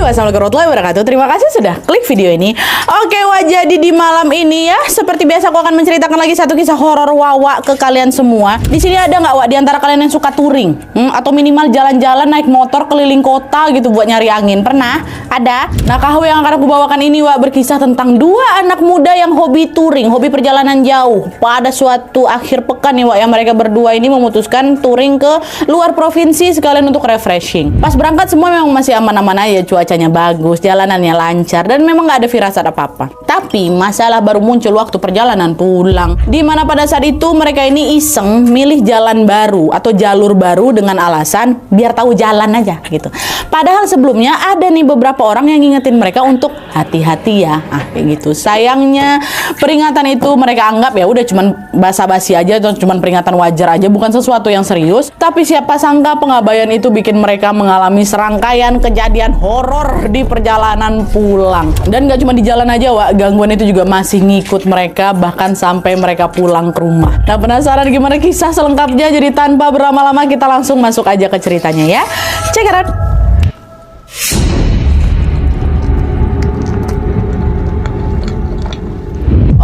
Wassalamualaikum warahmatullahi wabarakatuh. Terima kasih sudah klik video ini. Oke, jadi di malam ini ya, seperti biasa aku akan menceritakan lagi satu kisah horor Wawa ke kalian semua. Di sini ada nggak Wak di antara kalian yang suka touring? Atau minimal jalan-jalan naik motor keliling kota gitu buat nyari angin? Pernah? Ada? Nah, kahwe yang akan aku bawakan ini Wak berkisah tentang dua anak muda yang hobi touring, hobi perjalanan jauh. Pada suatu akhir pekan nih Wak, yang mereka berdua ini memutuskan touring ke luar provinsi sekalian untuk refreshing. Pas berangkat semua memang masih aman-aman aja, cuacanya bagus, jalanannya lancar, dan memang nggak ada firasat apa-apa. Tapi masalah baru muncul waktu perjalanan pulang, di mana pada saat itu mereka ini iseng milih jalan baru atau jalur baru dengan alasan biar tahu jalan aja gitu. Padahal sebelumnya ada nih beberapa orang yang ngingetin mereka untuk hati-hati ya, kayak gitu. Sayangnya peringatan itu mereka anggap ya udah cuman basa-basi aja atau cuman peringatan wajar aja, bukan sesuatu yang serius. Tapi siapa sangka pengabaian itu bikin mereka mengalami serangkaian kejadian horor di perjalanan pulang. Dan gak cuma di jalan aja Wak, gangguan itu juga masih ngikut mereka bahkan sampai mereka pulang ke rumah. Nah, penasaran gimana kisah selengkapnya? Jadi tanpa berlama-lama kita langsung masuk aja ke ceritanya ya. Check it out.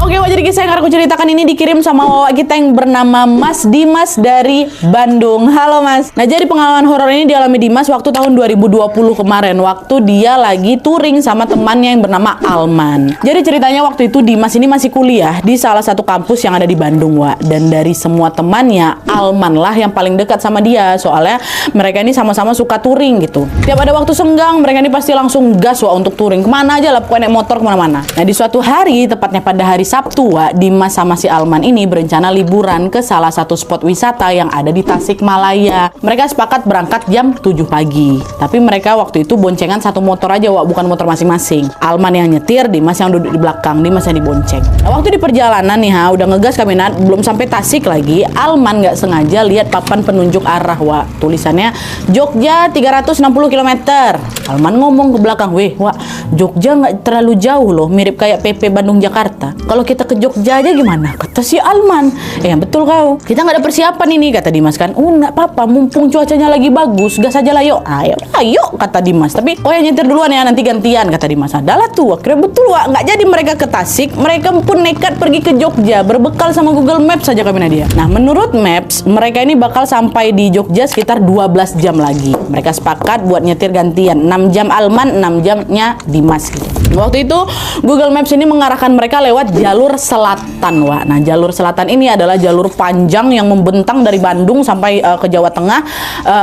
Oke, jadi kisah yang aku ceritakan ini dikirim sama Wawa kita yang bernama Mas Dimas dari Bandung. Halo Mas. Nah, jadi pengalaman horor ini dialami Dimas waktu tahun 2020 kemarin, waktu dia lagi touring sama temannya yang bernama Alman. Jadi ceritanya waktu itu Dimas ini masih kuliah di salah satu kampus yang ada di Bandung, Wak. Dan dari semua temannya, Alman lah yang paling dekat sama dia. Soalnya mereka ini sama-sama suka touring gitu. Tiap ada waktu senggang, mereka ini pasti langsung gas Wak untuk touring. Kemana aja lah, pokoknya naik motor kemana-mana. Nah, di suatu hari, tepatnya pada hari Sabtu, Wak, Dimas sama si Alman ini berencana liburan ke salah satu spot wisata yang ada di Tasikmalaya. Mereka sepakat berangkat jam 7 pagi. Tapi mereka waktu itu boncengan satu motor aja, Wak, bukan motor masing-masing. Alman yang nyetir, Dimas yang duduk di belakang, Dimas yang dibonceng. Nah, waktu di perjalanan nih, udah ngegas kami, belum sampai Tasik lagi, Alman nggak sengaja lihat papan penunjuk arah, Wak. Tulisannya Jogja 360 km. Alman ngomong ke belakang, "Weh, Wak, Jogja nggak terlalu jauh loh, mirip kayak PP Bandung Jakarta. Kalau kita ke Jogja aja gimana?" Kata si Alman. Betul kau. Kita nggak ada persiapan ini, kata Dimas kan. Nggak apa-apa, mumpung cuacanya lagi bagus, gas aja lah yuk. Ayo, kata Dimas. Tapi kau yang nyetir duluan ya, nanti gantian, kata Dimas. Adalah tuh, akhirnya betul Wak. Nggak jadi mereka ke Tasik, mereka pun nekat pergi ke Jogja, berbekal sama Google Maps saja kami Nadia. Nah, menurut Maps, mereka ini bakal sampai di Jogja sekitar 12 jam lagi. Mereka sepakat buat nyetir gantian, 6 jam Alman, 6 jamnya Dimas gitu. Waktu itu Google Maps ini mengarahkan mereka lewat jalur selatan, Wak. Nah, jalur selatan ini adalah jalur panjang yang membentang dari Bandung sampai ke Jawa Tengah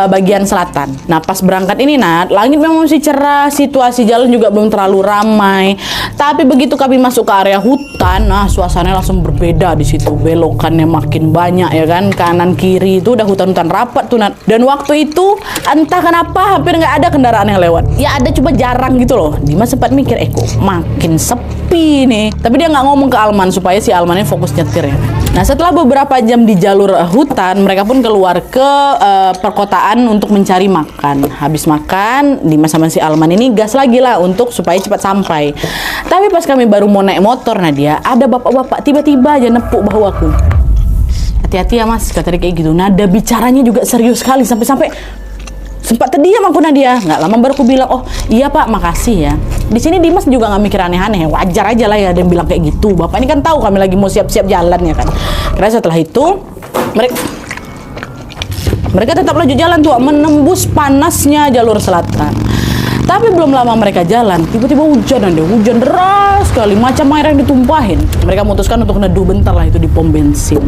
bagian selatan. Nah, pas berangkat ini, langit memang masih cerah, situasi jalan juga belum terlalu ramai. Tapi begitu kami masuk ke area hutan, suasananya langsung berbeda di situ. Belokannya makin banyak ya kan, kanan kiri itu udah hutan-hutan rapat tuh, Dan waktu itu entah kenapa hampir nggak ada kendaraan yang lewat. Ya ada, cuma jarang gitu loh. Dimas sempat mikir, kok makin sepi nih. Tapi dia nggak ngomong ke Alman supaya si Alman ini fokus nyetir ya. Nah, setelah beberapa jam di jalur hutan, mereka pun keluar ke perkotaan untuk mencari makan. Habis makan, Dimas sama si Alman ini gas lagi lah untuk supaya cepat sampai. Tapi pas kami baru mau naik motor, Nadia, ada bapak-bapak tiba-tiba aja nepuk bahu aku. "Hati-hati ya Mas," kata dia kayak gitu. Nada bicaranya juga serius sekali, sampai-sampai sempat terdiam aku Nadia. Nggak lama baru aku bilang, "Oh iya Pak, makasih ya." Di sini Dimas juga nggak mikir aneh-aneh, wajar aja lah ya dia bilang kayak gitu. Bapak ini kan tahu kami lagi mau siap-siap jalan ya kan. Karena setelah itu mereka tetap lanjut jalan tuh, menembus panasnya jalur selatan. Tapi belum lama mereka jalan, tiba-tiba hujan deras sekali, macam air yang ditumpahin. Mereka memutuskan untuk neduh bentar lah itu di pom bensin.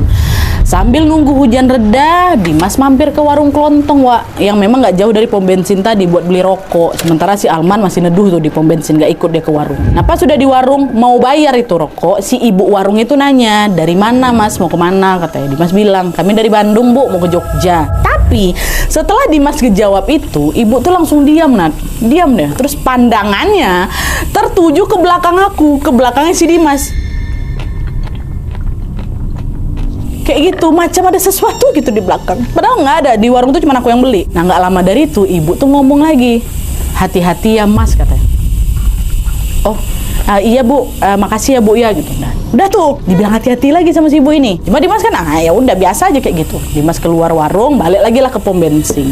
Sambil nunggu hujan reda, Dimas mampir ke warung kelontong, Wak, yang memang nggak jauh dari pom bensin tadi buat beli rokok. Sementara si Alman masih neduh tuh di pom bensin, nggak ikut dia ke warung. Nah, pas sudah di warung mau bayar itu rokok, si ibu warung itu nanya, "Dari mana Mas, mau kemana?" Katanya. Dimas bilang, "Kami dari Bandung Bu, mau ke Jogja." Tapi setelah Dimas ngejawab itu, ibu tuh langsung diam deh. Terus pandangannya tertuju ke belakang aku, ke belakangnya si Dimas. Kayak gitu, macam ada sesuatu gitu di belakang. Padahal nggak ada, di warung tuh cuma aku yang beli. Nah, nggak lama dari itu, ibu tuh ngomong lagi, "Hati-hati ya Mas," katanya. Oh, Iya bu, makasih ya bu ya gitu. Nah, udah tuh dibilang hati-hati lagi sama si ibu ini. Cuma Dimas kan ya udah biasa aja kayak gitu. Dimas keluar warung, balik lagi lah ke pom bensin.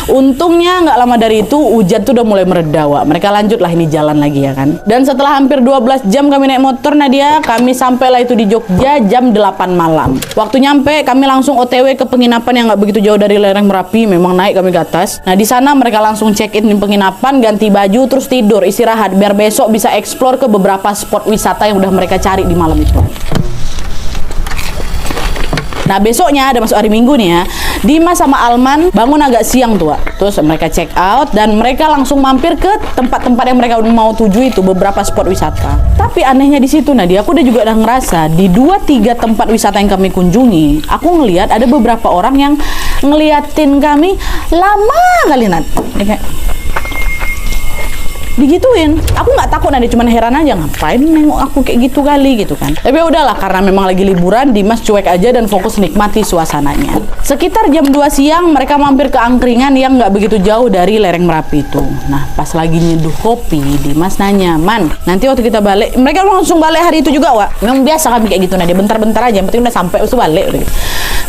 Untungnya nggak lama dari itu hujan tuh udah mulai mereda, Wak. Mereka lanjut lah ini jalan lagi ya kan. Dan setelah hampir 12 jam kami naik motor Nadia, kami sampailah itu di Jogja jam 8 malam. Waktu nyampe kami langsung OTW ke penginapan yang nggak begitu jauh dari lereng Merapi. Memang naik kami ke atas. Nah di sana mereka langsung check in di penginapan, ganti baju, terus tidur, istirahat biar besok bisa explore ke beberapa spot wisata yang udah mereka cari di malam itu. Nah besoknya ada masuk hari Minggu nih ya, Dimas sama Alman bangun agak siang tuh, Wak. Terus mereka check out dan mereka langsung mampir ke tempat-tempat yang mereka mau tuju itu, beberapa spot wisata. Tapi anehnya di situ Nadia, aku udah ngerasa di 2-3 tempat wisata yang kami kunjungi, aku ngelihat ada beberapa orang yang ngeliatin kami lama kali Nat. Kayak digituin, aku nggak takut Nadia, cuman heran aja ngapain nengok aku kayak gitu kali gitu kan. Tapi udahlah, karena memang lagi liburan, Dimas cuek aja dan fokus nikmati suasananya. Sekitar jam 2 siang mereka mampir ke angkringan yang nggak begitu jauh dari lereng Merapi itu. Nah pas lagi nyeduh kopi, Dimas nanya, Man, nanti waktu kita balik, mereka langsung balik hari itu juga, Wak. Memang biasa kami kayak gitu Nadia, bentar-bentar aja, yang penting udah sampai terus balik gitu.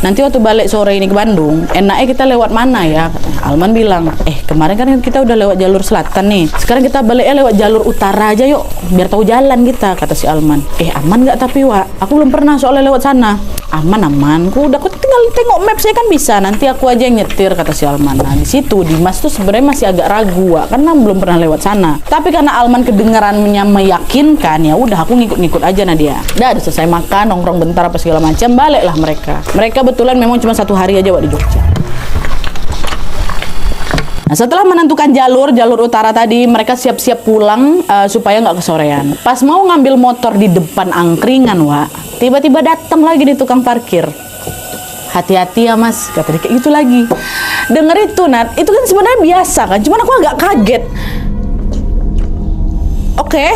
Nanti waktu balik sore ini ke Bandung, enaknya kita lewat mana ya? Alman bilang, kemarin kan kita udah lewat jalur selatan nih, sekarang kita baliknya lewat jalur utara aja yuk, biar tahu jalan kita, kata si Alman. Aman nggak tapi Wak? Aku belum pernah soalnya lewat sana. Aman, aku tinggal tengok map saya kan bisa, nanti aku aja yang nyetir, kata si Alman. Nah di situ Dimas tuh sebenarnya masih agak ragu, Wak, karena belum pernah lewat sana. Tapi karena Alman kedengarannya meyakinkan, ya udah aku ngikut-ngikut aja Nadia. Udah selesai makan, nongkrong bentar apa segala macam, baliklah mereka. Mereka kebetulan memang cuma 1 hari aja Wak di Jogja. Nah, setelah menentukan jalur utara tadi, mereka siap-siap pulang supaya nggak kesorean. Pas mau ngambil motor di depan angkringan, Wak, tiba-tiba datang lagi di tukang parkir. Hati-hati ya Mas, kata dia kayak gitu lagi. Denger itu Nat, itu kan sebenarnya biasa kan, cuman aku agak kaget. Oke,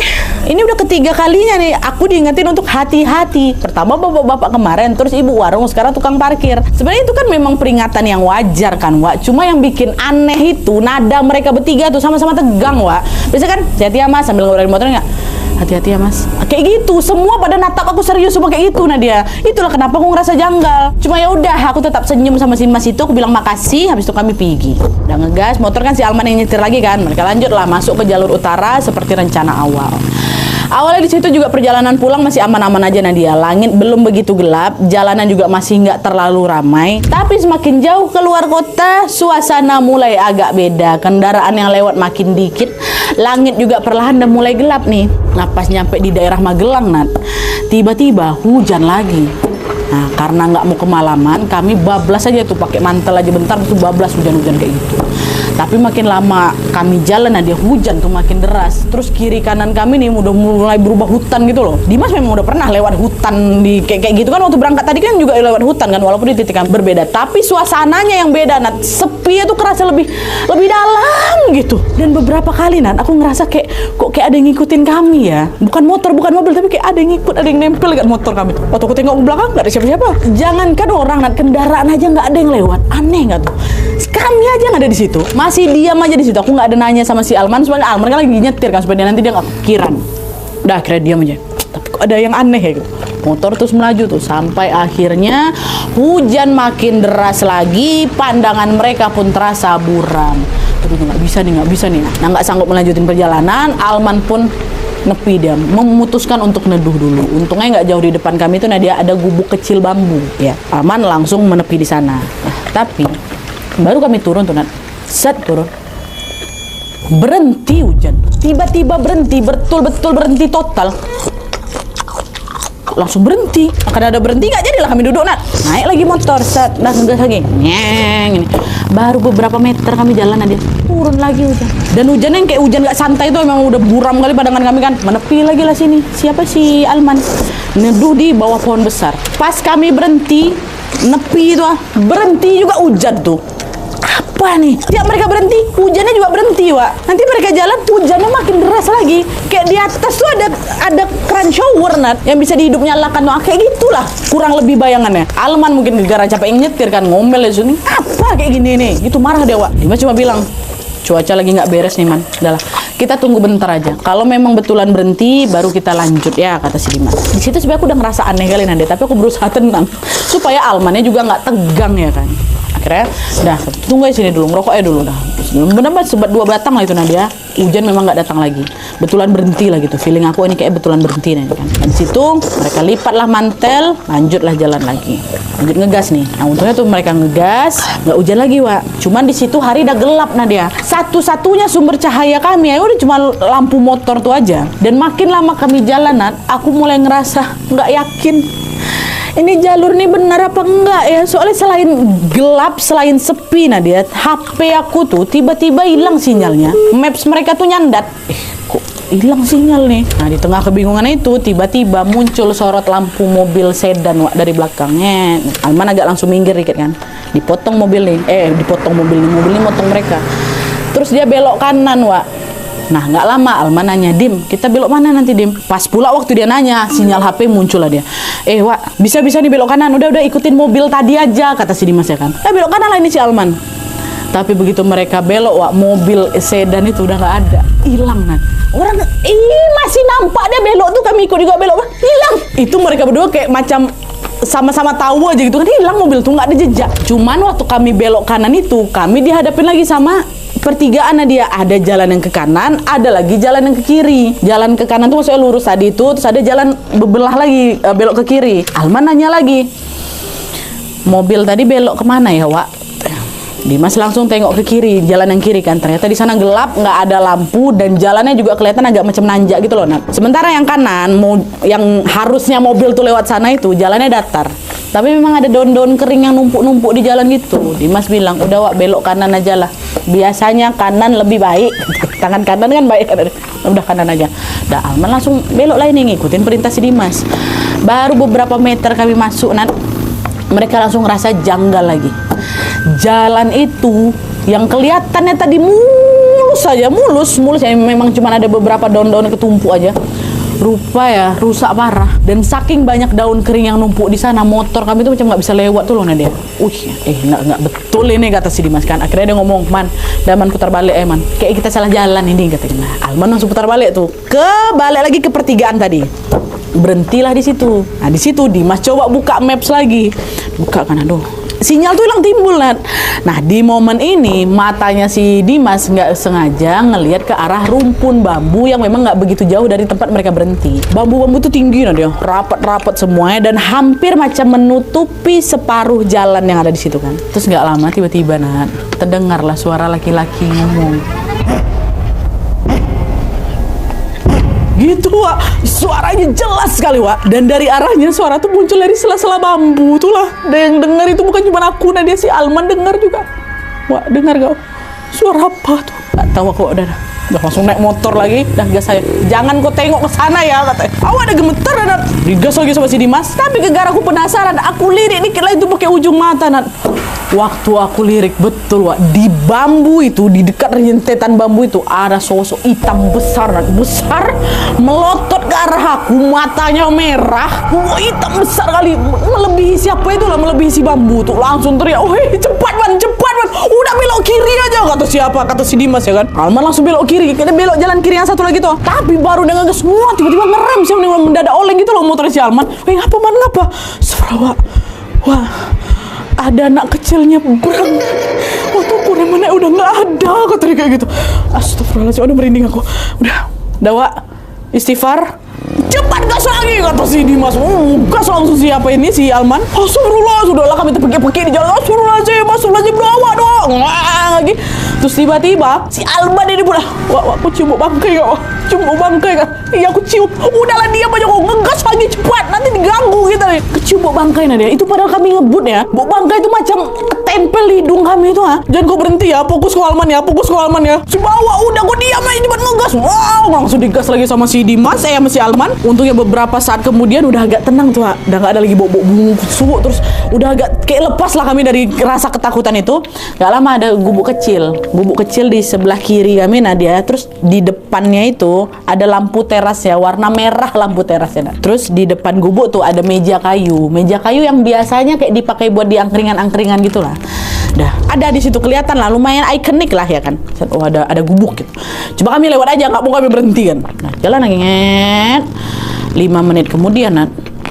ini udah ketiga kalinya nih aku diingetin untuk hati-hati. Pertama bapak-bapak kemarin, terus ibu warung, sekarang tukang parkir. Sebenarnya itu kan memang peringatan yang wajar kan, Wak. Cuma yang bikin aneh itu nada mereka bertiga tuh sama-sama tegang, Wak. Biasa kan, hati-hati ya Mas, sambil ngeluarin motor nggak? Hati-hati ya Mas. Kayak gitu, semua pada natap aku serius semua kayak gitu Nadia. Itulah kenapa aku ngerasa janggal. Cuma ya udah, aku tetap senyum sama si Mas itu, aku bilang makasih, habis itu kami pergi. Udah ngegas, motor kan si Alman yang nyetir lagi kan. Mereka lanjut lah masuk ke jalur utara seperti rencana awal. Awalnya di situ juga perjalanan pulang masih aman-aman aja Nadia. Langit belum begitu gelap, jalanan juga masih nggak terlalu ramai. Tapi semakin jauh keluar kota, suasana mulai agak beda. Kendaraan yang lewat makin dikit, langit juga perlahan dan mulai gelap nih. Nah pas nyampe di daerah Magelang Nat, tiba-tiba hujan lagi. Nah karena nggak mau kemalaman, kami bablas aja tuh pakai mantel aja bentar, tuh bablas hujan-hujan kayak gitu. Tapi makin lama kami jalan, Nadia, hujan tuh makin deras. Terus kiri kanan kami nih udah mulai berubah hutan gitu loh. Dimas memang udah pernah lewat hutan di kayak gitu kan, waktu berangkat tadi kan juga lewat hutan kan, walaupun di titik yang berbeda. Tapi suasananya yang beda Nat, sepi itu kerasa lebih dalam gitu. Dan beberapa kali Nat, aku ngerasa kok kayak ada yang ngikutin kami ya. Bukan motor, bukan mobil, tapi kayak ada yang ngikut, ada yang nempel dekat motor kami tuh. Waktu aku tengok ke belakang nggak ada siapa-siapa. Jangankan orang Nat, kendaraan aja nggak ada yang lewat. Aneh nggak tuh? Kami aja yang ada di situ, masih diam aja di situ. Aku nggak ada nanya sama si Alman, soalnya Alman kan lagi nyetir kan, supaya nanti dia nggak kepikiran. Udah akhirnya diam aja. Tapi kok ada yang aneh ya gitu. Motor terus melaju tuh sampai akhirnya hujan makin deras lagi, pandangan mereka pun terasa buram. Aduh nggak bisa nih. Nah nggak sanggup melanjutin perjalanan, Alman pun nepi, dia memutuskan untuk neduh dulu. Untungnya nggak jauh di depan kami itu Nadia ada gubuk kecil bambu ya. Alman langsung menepi di sana. Tapi baru kami turun tuh Nat, turun, berhenti hujan, tiba-tiba berhenti, betul-betul berhenti total, langsung berhenti. Karena ada berhenti nggak jadilah kami duduk Nat, naik lagi motor, dah ngegas lagi, nyeng. Baru beberapa meter kami jalan aja, turun lagi hujan. Dan hujan yang kayak hujan nggak santai itu memang udah buram kali pandangan kami kan. Menepi lagi lah sini. Siapa si Alman? Neduh di bawah pohon besar. Pas kami berhenti, nepi itu berhenti juga hujan tuh. Apa nih? Tiap mereka berhenti, hujannya juga berhenti, Wak. Nanti mereka jalan, hujannya makin deras lagi. Kayak di atas tuh ada keran shower Nat, yang bisa dihidup nyalakan. Nah, kayak gitulah kurang lebih bayangannya. Alman mungkin gara capek nyetir kan, ngomel di sini. Apa kayak gini nih? Gitu marah dia, Wak. Dimas cuma bilang, cuaca lagi nggak beres nih Man. Udahlah, kita tunggu bentar aja. Kalau memang betulan berhenti, baru kita lanjut ya, kata si Dimas. Di situ sebenarnya aku udah ngerasa aneh kali Nadia, tapi aku berusaha tenang supaya Almannya juga nggak tegang ya kan. Akhirnya, dah tunggu aja sini dulu, ngerokok aja dulu dah. Benar-benar sebat 2 batang lah itu Nadia. Hujan memang nggak datang lagi. Betulan berhenti lah gitu. Feeling aku ini kayak betulan berhenti nih kan. Di situ mereka lipatlah mantel, lanjutlah jalan lagi. Lanjut ngegas nih. Nah untungnya tuh mereka ngegas, nggak hujan lagi Wak. Cuman di situ hari udah gelap Nadia. Satu-satunya sumber cahaya kami ya udah cuma lampu motor tuh aja. Dan makin lama kami jalan, aku mulai ngerasa nggak yakin. Ini jalur nih benar apa enggak ya? Soalnya selain gelap, selain sepi Nadia, HP aku tuh tiba-tiba hilang sinyalnya. Maps mereka tuh nyandat. Kok hilang sinyal nih? Nah di tengah kebingungan itu tiba-tiba muncul sorot lampu mobil sedan Wak dari belakangnya. Alman agak langsung minggir dikit kan. Dipotong mobil nih. Dipotong mobil ini motong mereka. Terus dia belok kanan Wak. Nah nggak lama Alman nanya, Dim kita belok mana nanti Dim? Pas pula waktu dia nanya sinyal HP muncul lah dia. Wak bisa-bisa nih belok kanan, udah ikutin mobil tadi aja kata si Dimas ya kan. Belok kanan lah ini si Alman. Tapi begitu mereka belok Wak, mobil sedan itu udah nggak ada, hilang orang masih nampak dia belok tuh, kami ikut juga belok hilang. Itu mereka berdua kayak macam sama-sama tahu aja gitu kan, hilang mobil tuh nggak ada jejak. Cuman waktu kami belok kanan itu kami dihadapin lagi sama pertigaan Nadia. Ada jalan yang ke kanan, ada lagi jalan yang ke kiri. Jalan ke kanan tuh maksudnya lurus tadi itu, terus ada jalan bebelah lagi, belok ke kiri. Alman nanya lagi, mobil tadi belok kemana ya Wak? Dimas langsung tengok ke kiri, jalan yang kiri kan. Ternyata di sana gelap, nggak ada lampu, dan jalannya juga kelihatan agak macam nanjak gitu loh Sementara yang kanan, yang harusnya mobil tuh lewat sana itu jalannya datar. Tapi memang ada daun-daun kering yang numpuk-numpuk di jalan gitu. Dimas bilang, udah Wak belok kanan aja lah. Biasanya kanan lebih baik. Tangan kanan kan baik. Udah kanan aja. Dah Alman langsung belok lah ini, ngikutin perintah si Dimas. Baru beberapa meter kami masuk mereka langsung ngerasa janggal lagi. Jalan itu yang kelihatannya tadi mulus aja, mulus ya, memang cuma ada beberapa daun-daun ketumpuk aja. Rupa ya rusak parah, dan saking banyak daun kering yang numpuk di sana, motor kami tuh macam nggak bisa lewat tuh loh Nadia. Nggak betul ini kata si Dimas kan. Akhirnya dia ngomong, Man putar balik Man, kayak kita salah jalan ini katanya. Nah, Alman langsung putar balik tuh, balik lagi ke pertigaan tadi. Berhentilah di situ. Nah di situ Dimas coba buka maps lagi, buka kan, aduh sinyal tuh hilang timbul Nah di momen ini matanya si Dimas nggak sengaja ngelihat ke arah rumpun bambu yang memang nggak begitu jauh dari tempat mereka berhenti. Bambu-bambu tuh tinggi Nadia, rapat-rapat semuanya, dan hampir macam menutupi separuh jalan yang ada di situ kan. Terus nggak lama tiba-tiba terdengarlah suara laki-laki ngomong gitu Wak, suaranya jelas sekali Wak, dan dari arahnya suara tuh muncul dari sela-sela bambu tuh lah. Dan yang dengar itu bukan cuma aku Nadia, si Alman dengar juga. Wak dengar gak? Suara apa tuh? Gak tahu aku. Udah langsung naik motor lagi, dah gas saya. Jangan kau tengok ke sana ya katanya. Awak ada gemeter digas lagi sama si Dimas. Tapi gara aku penasaran, aku lirik dikit lah itu pakai ujung mata Waktu aku lirik betul Wak, di bambu itu, di dekat rentetan bambu itu ada sosok hitam besar melotot ke arah aku, matanya merah, hitam besar kali, melebihi siapa itu lah, melebihi si bambu tuh. Langsung teriak, cepat man, udah belok kiri aja kata siapa, kata si Dimas ya kan. Alman langsung belok kiri, kita belok jalan kiri yang satu lagi tuh. Tapi baru dia ngegas semua, tiba-tiba ngerem sih, mendadak oleng gitu loh motor si Alman. Ngapa man, ngapa? Wah, ada anak kecilnya berang. Waktu aku mana udah nggak ada, kata dia kayak gitu. Astagfirullahaladzim, udah merinding aku. Udah Wak, istighfar, cepat gas lagi kata si Dimas. Gas langsung siapa ini si Alman. Astagfirullah, sudahlah kami terpekik-pekik di jalan. Astagfirullahaladzim, doa dong lagi. Terus tiba-tiba si Alman ini pula, Wak, aku cium bangkai gak Wak? Cium bangkai gak? Iya aku cium. Udahlah diam aja kok, ngegas lagi cepat, nanti diganggu kita nih. Kecium bau bangkai Nadia. Itu padahal kami ngebut ya. Bau bangkai itu macam ketempel di hidung kami itu Jangan kau berhenti ya, fokus ke Alman ya. Si bawa udah kau diam aja, cepat ngegas. Wow, langsung digas lagi sama si Dimas, sama si Alman. Untungnya beberapa saat kemudian udah agak tenang tuh Udah gak ada lagi bau busuk. Terus udah agak kayak lepas lah kami dari rasa ketakutan itu. Gak lama ada gubuk kecil di sebelah kiri kami Nadia. Terus di depannya itu ada lampu teras ya, warna merah lampu terasnya. Terus di depan gubuk tuh ada meja kayu yang biasanya kayak dipakai buat di angkringan gitu lah. Dah ada di situ, kelihatan lah, lumayan ikonik lah ya kan. Oh ada gubuk gitu. Coba kami lewat aja, nggak mau kami berhenti kan. Nah jalan lagi nget. 5 menit kemudian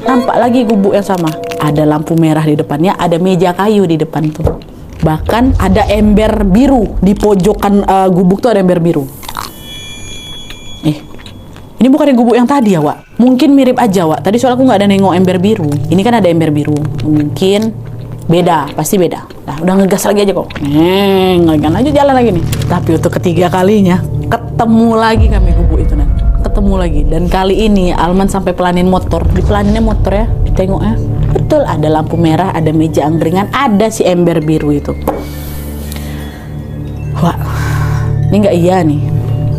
nampak lagi gubuk yang sama. Ada lampu merah di depannya, ada meja kayu di depan tuh. Bahkan ada ember biru di pojokan gubuk tuh, ada ember biru. Ini bukan gubuk yang tadi ya, Wak. Mungkin mirip aja, Wak. Tadi soal aku nggak ada nengok ember biru. Ini kan ada ember biru. Mungkin beda, pasti beda. Nah, udah ngegas lagi aja kok. Lanjut jalan lagi nih. Tapi untuk ketiga kalinya, ketemu lagi kami gubuk itu nanti. Ketemu lagi. Dan kali ini Alman sampai pelanin motor. Dipelaninnya motor ya, ditengoknya. Betul, ada lampu merah, ada meja angkringan, ada si ember biru itu. Wak, ini nggak iya nih.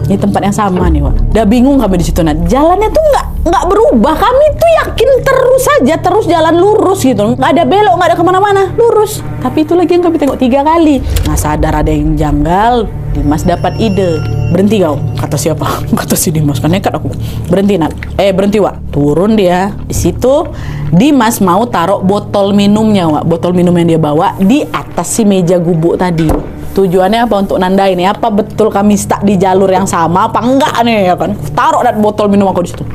Ini tempat yang sama nih, Wak. Udah bingung kami di situ. Nah, jalannya tuh nggak berubah. Kami tuh yakin terus saja, terus jalan lurus gitu. Nggak ada belok, nggak ada kemana-mana, lurus. Tapi itu lagi yang kami tengok 3 kali. Nah, sadar ada yang janggal. Dimas dapat ide. Berhenti kau, kata siapa? Kata si Dimas. Kan nekat aku. Berhenti, Nat. Berhenti, Wak. Turun dia. Di situ Dimas mau taruh botol minumnya, Wak. Botol minum yang dia bawa di atas si meja gubuk tadi. Tujuannya apa? Untuk nandai nih, apa betul kami stuck di jalur yang sama apa enggak nih ya kan. Taruh dat botol minum aku di situ.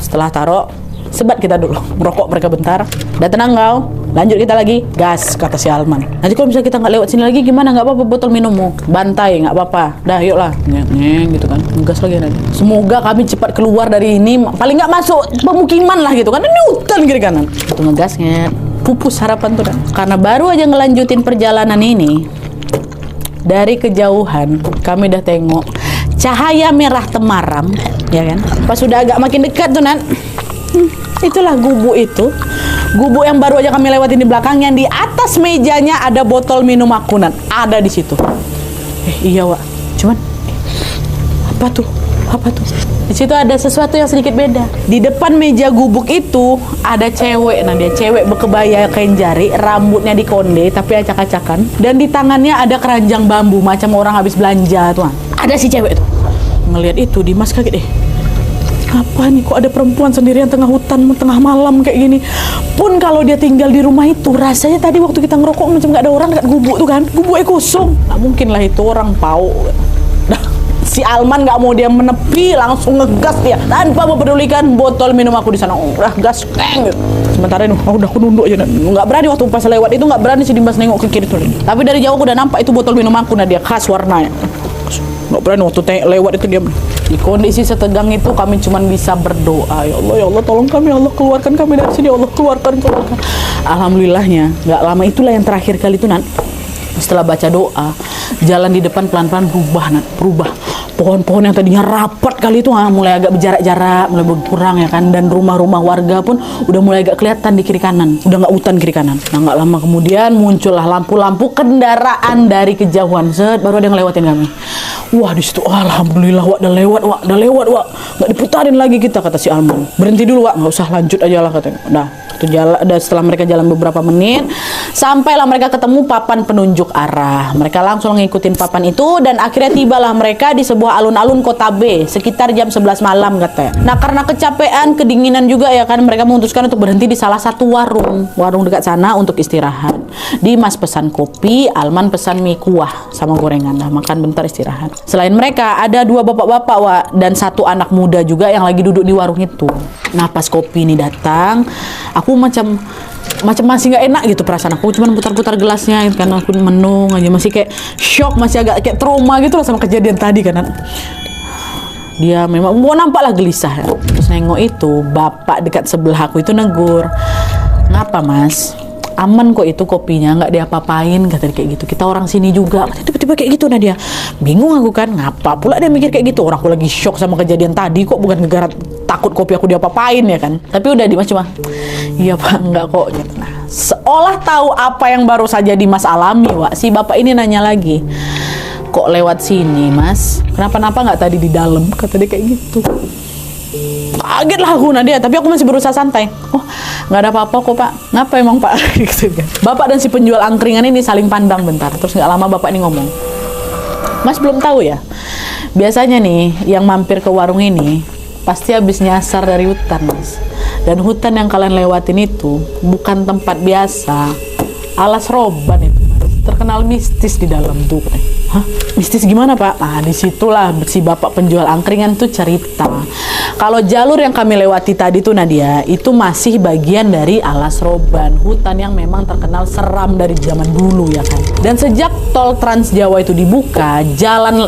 Setelah taruh, sebat kita dulu, merokok mereka bentar. Udah tenang kau, lanjut kita lagi, gas, kata si Alman. Nanti kalau misalnya kita nggak lewat sini lagi gimana? Nggak apa-apa botol minummu, bantai nggak apa-apa. Dah yuk lah, ngeng gitu kan, gas lagi nanti. Semoga kami cepat keluar dari ini, paling nggak masuk pemukiman lah gitu kan. Ini hutan kiri kanan. Itu ngegasnya, pupus harapan tuh kan. Karena baru aja ngelanjutin perjalanan ini. Dari kejauhan kami udah tengok cahaya merah temaram, ya kan? Pas sudah agak makin dekat tuh Nan, itulah gubuk itu. Gubuk yang baru aja kami lewatin di belakang, yang di atas mejanya ada botol minum aku Nan, ada di situ. Iya Wak, cuman apa tuh? Apa tuh? Di situ ada sesuatu yang sedikit beda. Di depan meja gubuk itu ada cewek, nah dia cewek berkebaya kain jari, rambutnya dikonde tapi acak-acakan, dan di tangannya ada keranjang bambu macam orang habis belanja tuh. Ada si cewek tuh. Ngelihat itu Dimas kaget deh. Apa nih kok ada perempuan sendirian tengah hutan tengah malam kayak gini? Pun kalau dia tinggal di rumah itu, rasanya tadi waktu kita ngerokok macam nggak ada orang dekat gubuk tuh kan? Gubuknya kosong. Nah, mungkin lah itu orang pau. Si Alman nggak mau dia menepi, langsung ngegas dia tanpa mempedulikan botol minum aku di sana. Udah gas, keng. Sementara ini, udah aku nunduk aja. Nggak berani waktu pas lewat itu, nggak berani si Dimas nengok ke kiri tuh. Tapi dari jauh aku udah nampak itu botol minum aku, nah dia khas warnanya. Nggak berani waktu lewat itu dia. Di kondisi setegang itu kami cuma bisa berdoa, ya Allah tolong kami, ya Allah keluarkan kami dari sini, ya Allah keluarkan. Alhamdulillahnya nggak lama itulah yang terakhir kali itu Nan. Setelah baca doa, jalan di depan pelan-pelan berubah. Pohon-pohon yang tadinya rapat kali itu mulai agak berjarak-jarak, mulai berkurang ya kan. Dan rumah-rumah warga pun udah mulai agak kelihatan di kiri kanan. Udah nggak hutan kiri kanan. Nah nggak lama kemudian muncullah lampu-lampu kendaraan dari kejauhan. Baru ada yang ngelewatin kami. Wah di situ, alhamdulillah Wak, udah lewat Wak. Nggak diputarin lagi kita, kata si Alman. Berhenti dulu Wak, nggak usah lanjut aja lah katanya. Udah setelah mereka jalan beberapa menit, sampailah mereka ketemu papan penunjuk arah. Mereka langsung ngikutin papan itu dan akhirnya tibalah mereka di sebuah alun-alun kota B sekitar jam 11 malam katanya. Nah karena kecapean, kedinginan juga ya kan, mereka memutuskan untuk berhenti di salah satu warung dekat sana untuk istirahat. Dimas pesan kopi, Alman pesan mie kuah sama gorengan. Nah makan bentar istirahat. Selain mereka ada 2 bapak-bapak Wak, dan 1 anak muda juga yang lagi duduk di warung itu. Nah pas kopi ini datang, aku macam masih nggak enak gitu perasaan aku, cuman putar-putar gelasnya gitu, karena aku menung aja, masih kayak shock, masih agak kayak trauma gitu lah sama kejadian tadi kan. Dia memang mau nampak lah gelisah ya. Terus nengok itu bapak dekat sebelah aku itu negur, ngapa Mas? Aman kok itu kopinya, nggak diapa-apain, kata dia kayak gitu. Kita orang sini juga. Tiba-tiba kayak gitu. Nah dia bingung aku kan, ngapa pula dia mikir kayak gitu? Orang aku lagi shock sama kejadian tadi kok, bukan gara-gara takut kopi aku diapa-apain ya kan. Tapi udah Dimas cuma iya Pak, enggak kok gitu. Nah seolah tahu apa yang baru saja Dimas alami Wak, si bapak ini nanya lagi, kok lewat sini Mas? Kenapa-napa nggak tadi di dalam? Kata dia kayak gitu. Kaget lah aku Nadia, tapi aku masih berusaha santai. Oh nggak ada apa-apa kok Pak. Ngapa emang Pak? Bapak dan si penjual angkringan ini saling pandang bentar. Terus nggak lama bapak ini ngomong, Mas belum tahu ya, biasanya nih yang mampir ke warung ini pasti habis nyasar dari hutan Mas. Dan hutan yang kalian lewatin itu bukan tempat biasa, alas roban itu Mas. terkenal mistis di dalam tuh. Hah? Mistis gimana Pak? Nah disitulah si bapak penjual angkringan tuh cerita. Kalau jalur yang kami lewati tadi tuh Nadia, itu masih bagian dari Alas Roban, hutan yang memang terkenal seram dari zaman dulu ya kan. Dan sejak tol Trans Jawa itu dibuka, jalan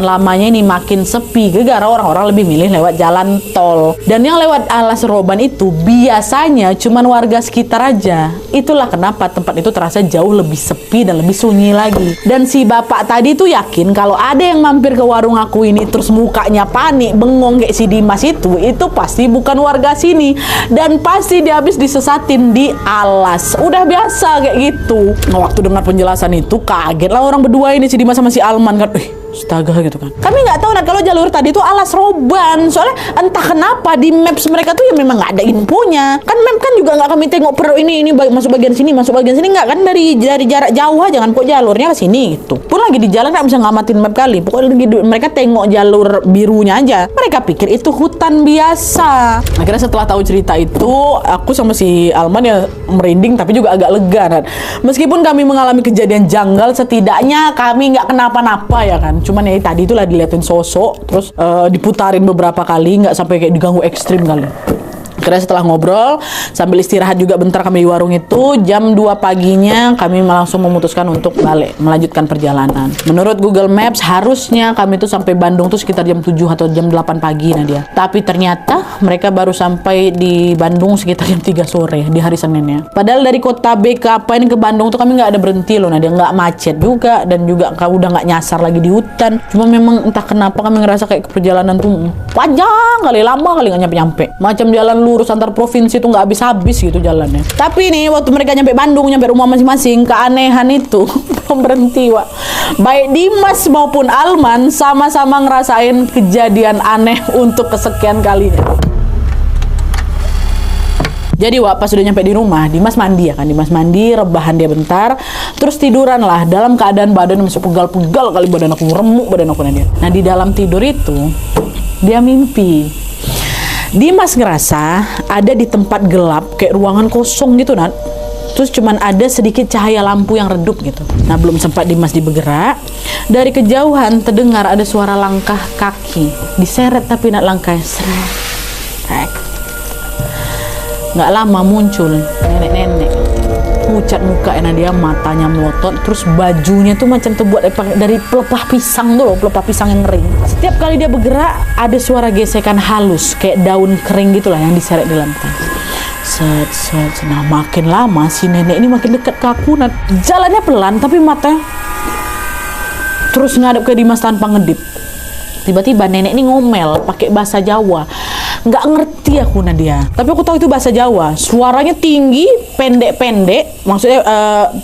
lamanya ini makin sepi, gara-gara orang-orang lebih milih lewat jalan tol. Dan yang lewat Alas Roban itu biasanya cuman warga sekitar aja. Itulah kenapa tempat itu terasa jauh lebih sepi dan lebih sunyi lagi. Dan si bapak tadi tuh yakin kalau ada yang mampir ke warung aku ini terus mukanya panik, bengong kayak si Dimas itu pasti bukan warga sini dan pasti dia habis disesatin di alas. Udah biasa kayak gitu. Nah, waktu dengar penjelasan itu kaget lah orang berdua ini, si Dimas sama si Alman kan. Astaga gitu kan. Kami nggak tahu kalau jalur tadi itu Alas Roban. Soalnya entah kenapa di maps mereka tuh ya memang nggak ada infonya. Kan map kan juga nggak kami tengok ini masuk bagian sini nggak kan, dari jarak jauh aja kan kok jalurnya ke sini gitu. Pun lagi di jalan nggak bisa ngamatin map kali. Pokoknya mereka tengok jalur birunya aja. Mereka pikir itu hutan biasa. Akhirnya setelah tahu cerita itu, aku sama si Alman ya merinding tapi juga agak lega kan. Meskipun kami mengalami kejadian janggal, setidaknya kami nggak kenapa-napa ya kan. Cuman ya tadi itulah diliatin sosok, terus diputarin beberapa kali, nggak sampai kayak diganggu ekstrim kali. Karena setelah ngobrol sambil istirahat juga bentar kami di warung itu, jam 2 paginya kami langsung memutuskan untuk balik melanjutkan perjalanan. Menurut Google Maps harusnya kami tuh sampai Bandung tuh sekitar jam 7 atau jam 8 pagi Nadia. Tapi ternyata mereka baru sampai di Bandung sekitar jam 3 sore di hari Seninnya. Padahal dari kota B ke Bandung tuh kami nggak ada berhenti loh Nadia, nggak macet juga dan juga udah nggak nyasar lagi di hutan. Cuma memang entah kenapa kami ngerasa kayak perjalanan tuh panjang kali, lama kali nggak nyampe-nyampe. Macam jalan lurus antar provinsi tuh nggak habis-habis gitu jalannya. Tapi nih waktu mereka nyampe Bandung, nyampe rumah masing-masing, keanehan itu belum berhenti Wak. Baik Dimas maupun Alman sama-sama ngerasain kejadian aneh untuk kesekian kalinya. Jadi Wak, pas udah nyampe di rumah, Dimas mandi ya kan. Dimas mandi, rebahan dia bentar, terus tiduran lah dalam keadaan badan masih pegal-pegal kali, badan aku remuk badan aku Nadia. Nah di dalam tidur itu dia mimpi. Dimas ngerasa ada di tempat gelap kayak ruangan kosong gitu Nat. Terus cuman ada sedikit cahaya lampu yang redup gitu. Nah belum sempat Dimas bergerak, dari kejauhan terdengar ada suara langkah kaki diseret tapi Nat langkahnya seret. Nggak lama muncul nenek-nenek, pucat muka dia, matanya melotot, terus bajunya tuh macam terbuat dari pelepah pisang tuh loh, pelepah pisang yang kering. Setiap kali dia bergerak ada suara gesekan halus kayak daun kering gitulah yang diseret di lantai. Set. Nah makin lama si nenek ini makin dekat ke aku. Nah, jalannya pelan tapi matanya terus ngadep ke Dimas tanpa ngedip. Tiba-tiba nenek ini ngomel pakai bahasa Jawa. Nggak ngerti aku Nadia, tapi aku tahu itu bahasa Jawa. Suaranya tinggi, pendek-pendek. Maksudnya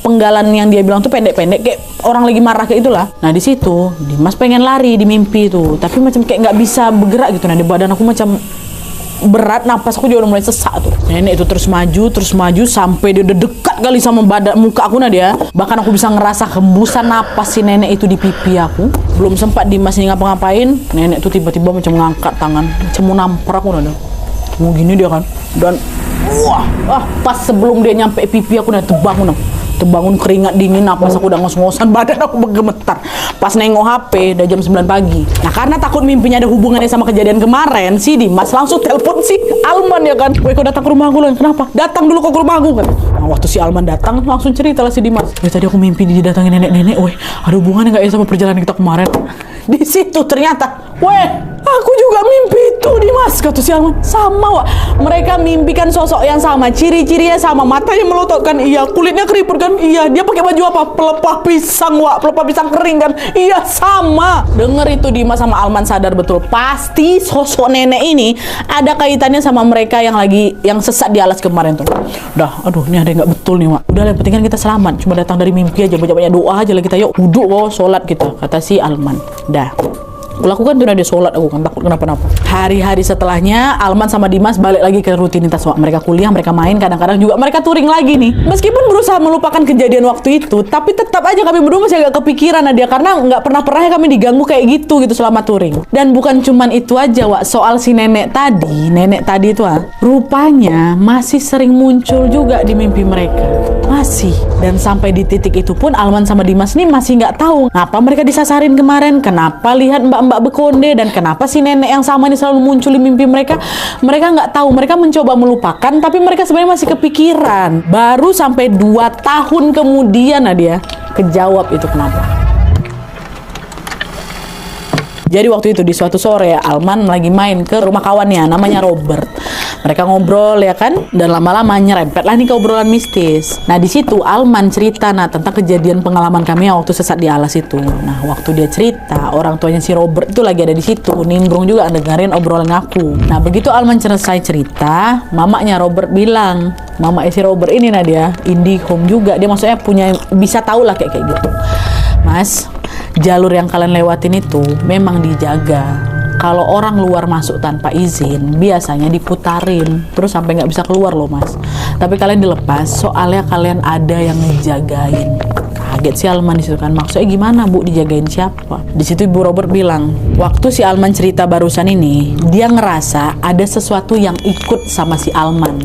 penggalan yang dia bilang tuh pendek-pendek, kayak orang lagi marah kayak itulah. Nah di situ Dimas pengen lari di mimpi itu, tapi macam kayak nggak bisa bergerak gitu. Nah di badan aku macam berat, napas aku juga udah mulai sesak tuh. Nenek itu terus maju sampai dia udah dekat kali sama badan muka aku Nadia. Bahkan aku bisa ngerasa hembusan napas si nenek itu di pipi aku. Belum sempat Dimas ini ngapa-ngapain, nenek tuh tiba-tiba macam ngangkat tangan, macam mau nampar aku Nadia. Mau gini dia kan. Dan pas sebelum dia nyampe pipi aku udah terbangun keringat dingin, napas aku udah ngos-ngosan, badan aku bergemetar. Pas nengok HP udah jam 9 pagi. Nah karena takut mimpinya ada hubungannya sama kejadian kemarin, si Dimas langsung telepon si Alman ya kan. Woi kau datang ke rumah aku lah, kenapa? Datang dulu kau ke rumah aku kan. Nah waktu si Alman datang langsung cerita lah si Dimas. Tadi aku mimpi didatangin nenek-nenek, woi ada hubungannya nggak ya sama perjalanan kita kemarin? Di situ ternyata, aku juga mimpi itu Dimas, kata si Alman. Sama Wak, mereka mimpikan sosok yang sama, ciri-cirinya sama, matanya melotot kan, iya, kulitnya keriput kan, iya, dia pakai baju apa? Pelepah pisang Wak, pelepah pisang kering kan, iya sama. Dengar itu Dimas sama Alman sadar betul, pasti sosok nenek ini ada kaitannya sama mereka yang sesat di alas kemarin tuh. Aduh ini ada yang nggak betul nih Wak. Udah yang penting kan kita selamat, cuma datang dari mimpi aja, banyak-banyak doa aja lah kita, yuk wudhu sholat kita, kata si Alman. Lakukan tuh, dia sholat, aku kan takut kenapa-napa. Hari-hari setelahnya Alman sama Dimas balik lagi ke rutinitas Wak. Mereka kuliah, mereka main, kadang-kadang juga mereka touring lagi nih. Meskipun berusaha melupakan kejadian waktu itu, tapi tetap aja kami berdua masih agak kepikiran Nadia, karena nggak pernah kami diganggu kayak gitu selama touring. Dan bukan cuman itu aja Wak, soal si nenek tadi itu rupanya masih sering muncul juga di mimpi mereka. Masih. Dan sampai di titik itu pun Alman sama Dimas nih masih nggak tahu ngapa mereka disasarin kemarin, kenapa lihat mbak-mbak bekonde, dan kenapa si nenek yang sama ini selalu muncul di mimpi mereka. Mereka nggak tahu, mereka mencoba melupakan, tapi mereka sebenarnya masih kepikiran. Baru sampai 2 tahun kemudian Nadia kejawab itu kenapa. Jadi waktu itu di suatu sore Alman lagi main ke rumah kawannya namanya Robert. Mereka ngobrol ya kan, dan lama-lama nyerempet lah nih ke obrolan mistis. Nah di situ Alman cerita tentang kejadian pengalaman kami waktu sesat di alas itu. Nah waktu dia cerita, orang tuanya si Robert itu lagi ada di situ, nimbrung juga dengerin obrolan aku. Nah begitu Alman selesai cerita, mamanya Robert bilang, mama si Robert ini Nadia indie home juga, dia maksudnya punya, bisa tahu lah kayak gitu. Mas, jalur yang kalian lewatin itu memang dijaga. Kalau orang luar masuk tanpa izin, biasanya diputarin terus sampai nggak bisa keluar loh Mas. Tapi kalian dilepas, soalnya kalian ada yang ngejagain. Kaget si Alman disitu kan, maksudnya gimana Bu, dijagain siapa? Di situ Ibu Robert bilang, waktu si Alman cerita barusan ini, dia ngerasa ada sesuatu yang ikut sama si Alman,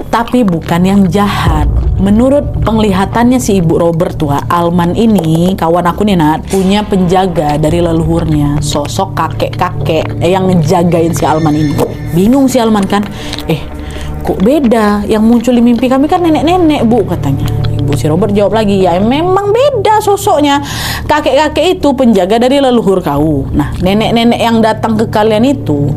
tapi bukan yang jahat. Menurut penglihatannya si Ibu Robert Alman ini, kawan aku nih Nat, punya penjaga dari leluhurnya, sosok kakek-kakek yang ngejagain si Alman ini. Bingung si Alman kan, kok beda, yang muncul di mimpi kami kan nenek-nenek Bu, katanya. Ibu si Robert jawab lagi, ya memang beda sosoknya. Kakek-kakek itu penjaga dari leluhur kau. Nah, nenek-nenek yang datang ke kalian itu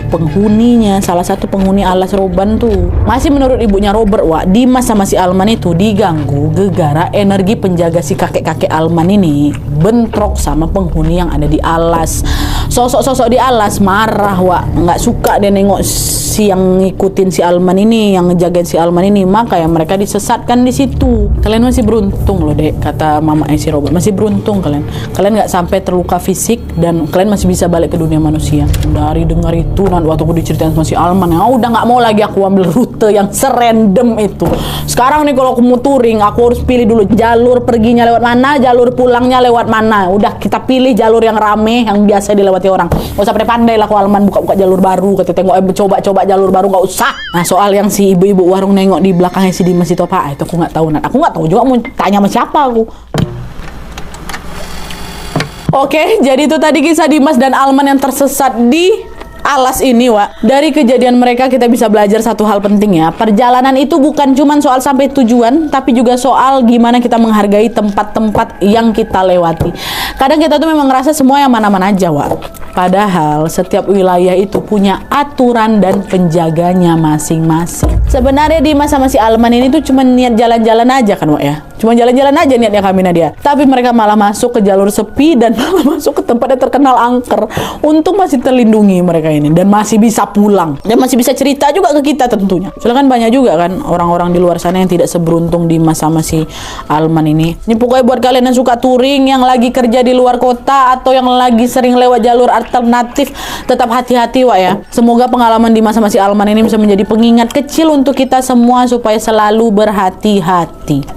penghuninya, salah satu penghuni alas Roban tuh. Masih menurut ibunya Robert, Dimas sama si Alman itu diganggu gegara energi penjaga si kakek-kakek Alman ini bentrok sama penghuni yang ada di alas. Sosok-sosok di alas marah, nggak suka dia nengok si yang ngikutin si Alman ini, yang ngejagain si Alman ini, maka ya mereka disesatkan di situ. Kalian masih beruntung loh Dek, kata mama si Robert, masih beruntung kalian nggak sampai terluka fisik dan kalian masih bisa balik ke dunia manusia. Dari dengar itu waktu aku diceritain sama si Alman, udah nggak mau lagi aku ambil rute yang serandom itu. Sekarang nih kalau aku mau touring, aku harus pilih dulu jalur perginya lewat mana, jalur pulangnya lewat mana. Udah kita pilih jalur yang rame, yang biasa dilewati orang. Nggak usah pandai lah aku Alman buka-buka jalur baru, kata tengok coba jalur baru, nggak usah. Nah soal yang si ibu-ibu warung nengok di belakangnya si Dimas itu apa? Itu aku nggak tahu Nat. Aku nggak tahu juga, mau tanya sama siapa aku. Oke, jadi itu tadi kisah Dimas dan Alman yang tersesat di alas ini Dari kejadian mereka kita bisa belajar satu hal penting ya. Perjalanan itu bukan cuma soal sampai tujuan, tapi juga soal gimana kita menghargai tempat-tempat yang kita lewati. Kadang kita tuh memang ngerasa semua yang mana-mana aja padahal setiap wilayah itu punya aturan dan penjaganya masing-masing. Sebenarnya Dimas sama si Alman ini tuh cuma niat jalan-jalan aja kan ya. Cuma jalan-jalan aja niatnya kami Nadia. Tapi mereka malah masuk ke jalur sepi dan malah masuk ke tempat yang terkenal angker. Untung masih terlindungi mereka ini dan masih bisa pulang dan masih bisa cerita juga ke kita tentunya. Soalnya kan banyak juga kan orang-orang di luar sana yang tidak seberuntung Dimas sama si Alman ini. Ini pokoknya buat kalian yang suka touring, yang lagi kerja di luar kota atau yang lagi sering lewat jalur alternatif, tetap hati-hati ya. Semoga pengalaman Dimas sama si Alman ini bisa menjadi pengingat kecil untuk kita semua supaya selalu berhati-hati.